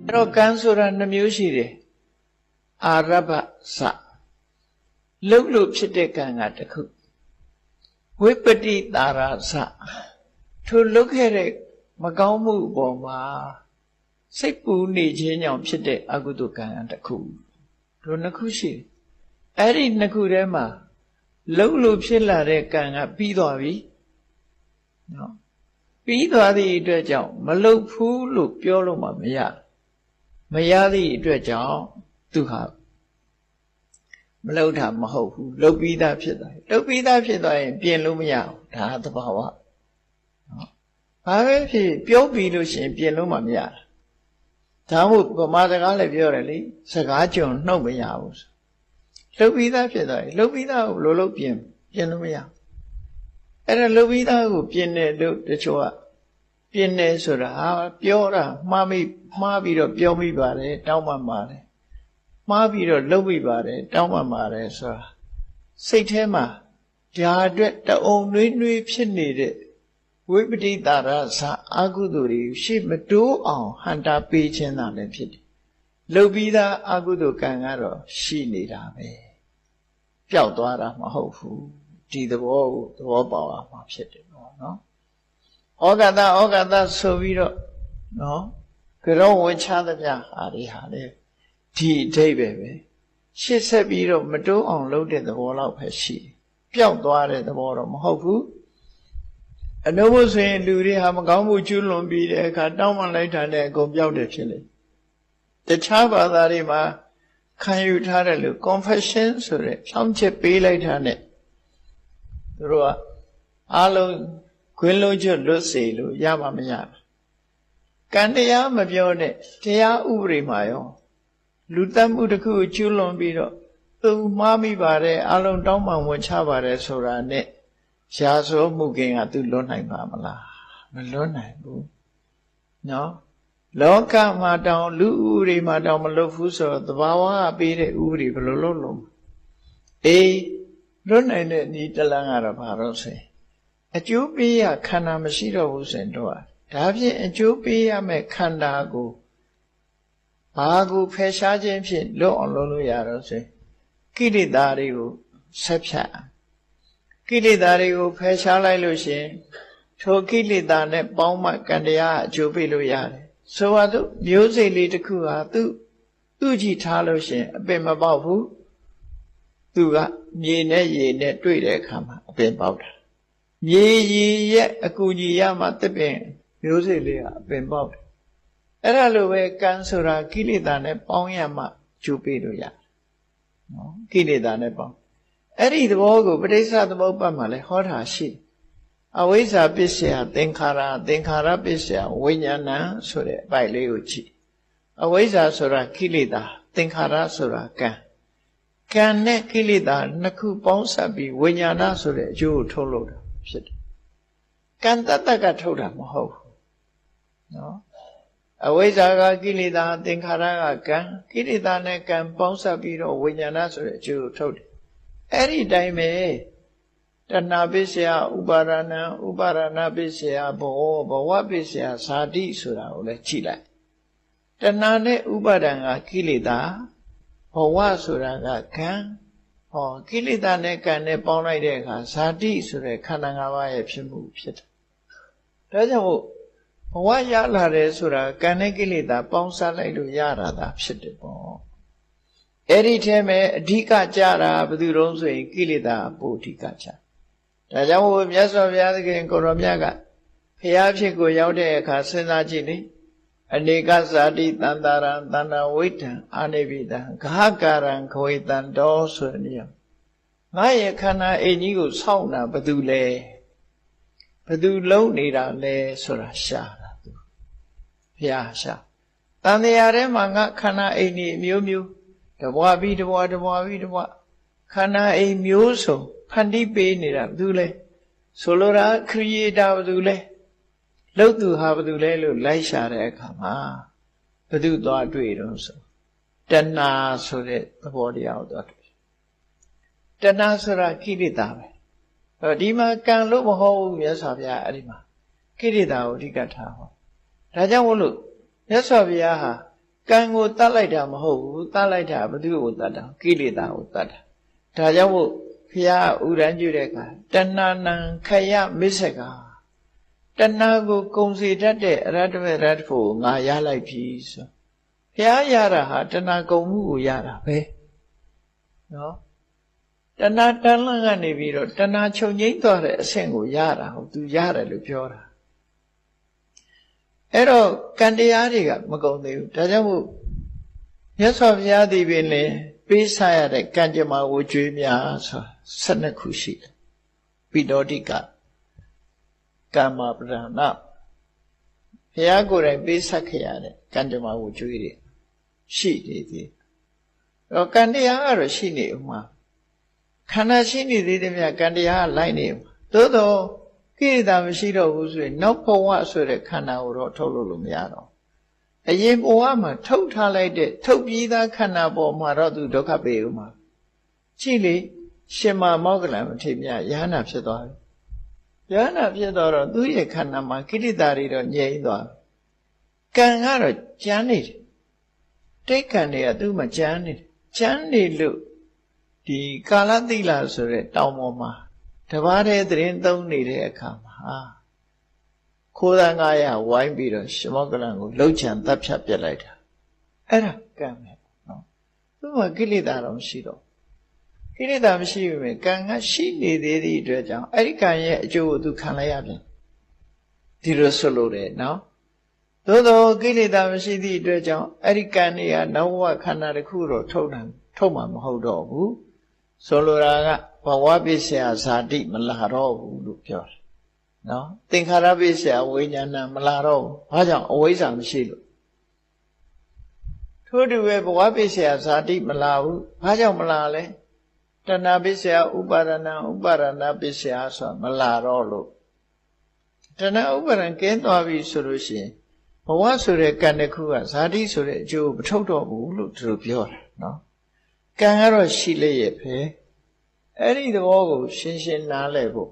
အဲ့တော့ကံဆိုတာနှမျိုးရှိတယ်အာရဗ္ဗစလှုပ်လို့ဖြစ်တဲ့ကံကတစ်ခုဝိပတိတာရစထိုလှုပ်ခဲ့တဲ့မကောင်းမှုအပေါ်မှာစိတ်ပူနေခြင်းကြောင့်ဖြစ်တဲ့အကုသိုလ်ကံတစ်ခုတို့နှစ်ခုရှိတယ်အဲ့ဒီနှစ်ခုထဲမှာလှုပ်လို့ဖြစ်လာတဲ့ကံကပြီးသွားပြီနော်ပြီးသွားသည့်အတွက်ကြောင့်မလှုပ်ဘူးလို့ပြောလို့မှမရသည့်အတွက်ကြောင့်သူဟာမလှုပ်တာမဟုတ်ဘူးလှုပ်ပြီးသားဖြစ်သွားတယ်လှုပ်ပြီးသားဖြစ်သွားရင်ပြင်လို့မရဘူးဒါသဘာဝနော်ဘာပဲဖြစ်ပြောပြီးလို့ရှိရင်ပြင်လို့မှမရတာဒါမို့ဗမာစကားလည်းပြောတယ်လေစကားကြုံနှုတ်မရဘူးလှုပ်ပြီးသားဖြစ်သွားရင်လှုပ်ပြီးသားကိုလိုလို့ပြင်လို့မရအဲ့ဒါလှုပ်ပြီးသားကိုပြင်တယ်လို့တချို့ကပြင်တယ်ဆိုတာပြောတာမှားပြီးတော့ပြောမိပါတယ်တောင်းပန်ပါတယ်မှားပြီးတော့လှုပ်မိပါတယ်တောင်းပန်ပါတယ်ဆိုတာစိတ်ထဲမှာဒါအတွက်တအုံနှွေးဖြစ်နေတဲ့ဝိပတိတာရသအာကုသိုလ်တွေရှေ့မတိုးအောင်ဟန်တာပေးခြင်းသာလည်းဖြစ်တယ်လှုပ်ပြီးသားအာကုသိုလ်ကံကတော့ရှိနေတာပဲပျောက်သွားတာမဟုတ်ဘူးဒီသဘောကိုသဘောပေါက်အောင်ဖြစ်တယ်ပေါ့နော်ဩဃတဆိုပြီးတော့နော်ကြောဝင်ချသမျှဟာတွေဟာလေဒီအဓိပ္ပာယ်ပဲရှေ့ဆက်ပြီးတော့မတိုးအောင်လုပ်တဲ့သဘောလောက်ပဲရှိတယ်ပျောက်သွားတဲ့သဘောတော့မဟုတ်ဘူးအနုဘုဆိုရင်လူတွေဟာမကောင်းမှုကျူးလွန်ပြီးတဲ့အခါတောင်းပန်လိုက်တာနဲ့အကုန်ပျောက်တယ်ဖြစ်လေတခြားဘာသာတွေမှာခံယူထားတယ်လို့ confession ဆိုတဲ့ဖြောင်းချက်ပေးလိုက်တာနဲ့သူတို့ကအားလုံးခွင်းလုံးကျွတ်လွတ်စေလို့ရမှာမရဘူးကံတရားမပြောနဲ့တရားဥပဒေမှာရောလူတတ်မှုတစ်ခုကျူးလွန်ပြီးတော့သူမှားမိပါတယ်အားလုံးတောင်းပန်ဝင်ချပါတယ်ဆိုတာနဲ့ရာဇဝမှုကင်ကသူလွတ်နိုင်ပါမလားမလွတ်နိုင်ဘူးနော်လောကမှာတောင်လူဥပဒေမှာတောင်မလွတ်ဘူးဆိုတော့သဘာဝကပေးတဲ့ဥပဒေဘယ်လိုလုပ်လို့အေးလွတ်နိုင်တဲ့ဤတလန်းကတော့ဘာလို့ဆိုရင်အကျိုးပေးရခန္ဓာမရှိတော့ဘူးဆိုရင်တော့ဒါဖြင့်အကျိုးပေးရမယ့်ခန္ဓာကိုဘာကိုဖယ်ရှားခြင်းဖြင့်လွတ်အောင်လုပ်လို့ရတော့ဆိုကိလေသာတွေကိုဆက်ဖြတ်ကိလေသာတွေကိုဖယ်ရှားလိုက်လို့ရှင်ထိုကိလေသာနဲ့ပေါင်းမှကံတရားအကျိုးပေးလို့ရတယ်ဆိုပါစို့မျိုးစိတ်လေးတစ်ခုဟာသူ့ကြည့်ထားလို့ရှင်အပင်မပေါက်ဘူးသူကမြေနဲ့ရေနဲ့တွေ့တဲ့အခါမှာအပင်ပေါက်တာမြေရေရဲ့အကူကြီးရမှတစ်ပင်မျိုးစိတ်လေးကအပင်ပေါက်တယ်အဲ့ဒါလိုပဲကံဆိုတာကိလေသာနဲ့ပေါင်းရမှကျိုးပေးလို့ရတယ်နော်ကိလေသာနဲ့ပေါင်းအဲ့ဒီသဘောကိုပဋိစ္စသမုပ္ပါဒ်မှာလည်းဟောတာရှိအဝိဇ္ဇာပစ္စယသင်္ခါရပစ္စယဝိညာဏဆိုတဲ့အပိုက်လေးကိုကြည့်အဝိဇ္ဇာဆိုတာကိလေသာသင်္ခါရဆိုတာကံနဲ့ကိလေသာနှစ်ခုပေါင်းစပ်ပြီးဝိညာဏဆိုတဲ့အကျိုးကိုထုတ်လို့တာဖြစ်တယ်ကံတတ္တကထုတ်တာမဟုတ်ဘူးနော်အဝိဇ္ဇာကကိလေသာသင်္ခါရကကံကိလေသာနဲ့ကံပေါင်းစပ်ပြီးတော့ဝိညာဏဆိုတဲ့အကျိုးကိုထုတ်တယ်အဲ့ဒီတိုင်းပဲတဏှာပစ္စယဥပါဒနာဥပါဒနာပစ္စယဘဝပစ္စယဇာတိဆိုတာကိုလည်းကြည့်လိုက်တဏှာနဲ့ဥပါဒံကကိလေသာဘဝဆိုတာကကံကိလေသာနဲ့ကံနဲ့ပေါင်းလိုက်တဲ့အခါဇာတိဆိုတဲ့ခန္ဓာ၅ပါးရဲ့ဖြစ်မှုဖြစ်တယ်ဒါကြောင့်မို့ဘဝရလာတယ်ဆိုတာကံနဲ့ကိလေသာပေါင်းစပ်လိုက်လို့ရတာသာဖြစ်တယ်ပေါ့အဲ့ဒီထဲမှာအဓိကကြတာဘယ်သူတုံးဆိုရင်ကိလေသာပိုအဓိကကြဒါကြောင့်မို့မြတ်စွာဘုရားသခင်ကိုရောမြတ်ကဖျားဖြစ်ကိုရောက်တဲ့အခါစဉ်းစားကြည့်လေအနေကဇာတိတန္တာရံတန္တာဝိတံအာနိဗိတံဂဟကာရံခွေတံတော်ဆိုတဲ့နေရာငါရဲ့ခန္ဓာအိမ်ကြီးကိုစောင့်တာဘယ်သူလဲဘယ်သူလုံးနေတာလဲဆိုတာရှာတာသူဘုရားရှာတန်တရားထဲမှာငါခန္ဓာအိမ်ကြီးအမျိုးမျိုးတဘွားပြီးတဘွားခန္ဓာအိမ်မျိုးစုံဖန်တီးပေးနေတာဘယ်သူလဲဆိုလိုတာခရီးတာဘယ်သူလဲလှုပ်သူဟာဘယ်သူလဲလို့လိုက်ရှာတဲ့အခါမှာဘယ်သူသွားတွေ့တော့ဆိုတဏှာဆိုတဲ့သဘောတရားကိုသွားတွေ့တဏှာဆိုတာကိလေသာပဲဒီမှာကံလို့မဟုတ်ဘူးမြတ်စွာဘုရားအဲ့ဒီမှာကိလေသာကိုအဓိကထားဟောဒါကြောင့်မို့လို့မြတ်စွာဘုရားဟာ ကံကိုတတ်လိုက်တာမဟုတ်ဘူးတတ်လိုက်တာဘယ်သူကိုတတ်တာကိလေသာကိုတတ်တာဒါကြောင့်မို့ဘုရားဥရန်ပြုတဲ့အခါတဏ္ဏနံခယမစ္စကတဏှာကိုကုံစီတတ်တဲ့အရတ္တမေရတ္တဖို့ငါရလိုက်ပြီဆိုဘုရားရတာဟာတဏှာကုံမှုကိုရတာပဲနော်တဏှာတန်လန့်ကနေပြီးတော့တဏှာချုပ်ငိမ့်သွားတဲ့အဆင့်ကိုရတာဟုတ်သူရတယ်လို့ပြောတာအဲ့တော့ကံတရားတွေကမကုန်သေးဘူးဒါကြောင့်မို့မြတ်စွာဘုရားသည်ပင်လေပေးစားရတဲ့ကံကြမ္မာဝကြွေးများဆိုတာ12ခုရှိတယ်ပိဋောတိကကမ္မပဒနာဘုရားကိုယ်တိုင်ပေးဆက်ခဲ့ရတဲ့ကံကြမ္မာဝကြွေးတွေရှိနေသေးတော့ကံတရားကတော့ရှိနေဥမှာခန္ဓာရှိနေသေးတယ်မြတ်ကံတရားကလိုက်နေဥမှာသို့တော့ကိလေသာမရှိတော့ဘူးဆိုရင်နောက်ဘဝဆိုတဲ့ခန္ဓာကိုတော့ထုတ်လို့မရတော့အရင်ဘဝမှာထုတ်ထားလိုက်တဲ့ထုတ်ပြီးသားခန္ဓာပေါ်မှာတော့သူဒုက္ခပေးဥမှာကြည့်လေရှင်မမောဂလံမထေရယဟနာဖြစ်သွားပြီယဟနာဖြစ်တော့သူ့ရဲ့ခန္ဓာမှာကိလေသာတွေတော့ငြိမ်းသွားကံကတော့ကြမ်းနေတယ်တိတ်ကံတွေကသူ့မှာကြမ်းနေတယ်ကြမ်းနေလို့ဒီကာလသီလဆိုတဲ့တောင်ပေါ်မှာတပါးတဲ့သတင်းသုံးနေတဲ့အခါမှာခိုးသား900ဝိုင်းပြီးတော့ရှမောကလန်ကိုလှုပ်ချံတပ်ဖြတ်ပြစ်လိုက်တာအဲ့ဒါကံပဲနော်သူ့မှာကိလေသာတော့မရှိတော့ကိလေသာမရှိပေမဲ့ကံကရှိနေသေးသည့်အတွက်ကြောင့်အဲ့ဒီကံရဲ့အကျိုးကိုသူခံလိုက်ရပြန်ဒီလိုဆိုလို့တယ်နော်သို့သောကိလေသာမရှိသည့်အတွက်ကြောင့်အဲ့ဒီကံတွေကနောက်ဘဝခန္ဓာတစ်ခုတော့ထုတ်မှာမဟုတ်တော့ဘူးဆိုလိုတာကဘဝပိစ္ဆယဇာတိမလာတော့ဘူးလို့ပြောတယ်နော်သင်္ခါရပိစ္ဆယဝိညာဏမလာတော့ဘူးဘာကြောင့်အဝိဇ္ဇာမရှိလို့ထို့တူပဲဘဝပိစ္ဆယဇာတိမလာဘူးဘာကြောင့်မလာလဲတဏှာပိစ္ဆယဥပါဒနာဥပါဒနာပိစ္ဆယဆိုမလာတော့လို့တဏှာဥပါဒံကင်းသွားပြီဆိုလို့ရှိရင်ဘဝဆိုတဲ့ကံတစ်ခုကဇာတိဆိုတဲ့အကျိုးမထုတ်တော့ဘူးလို့သူတို့ပြောတာနော်ကံကတော့ရှိလျက်ပဲအဲ့ဒီသဘောကိုရှင်းရှင်းနားလည်ဖို့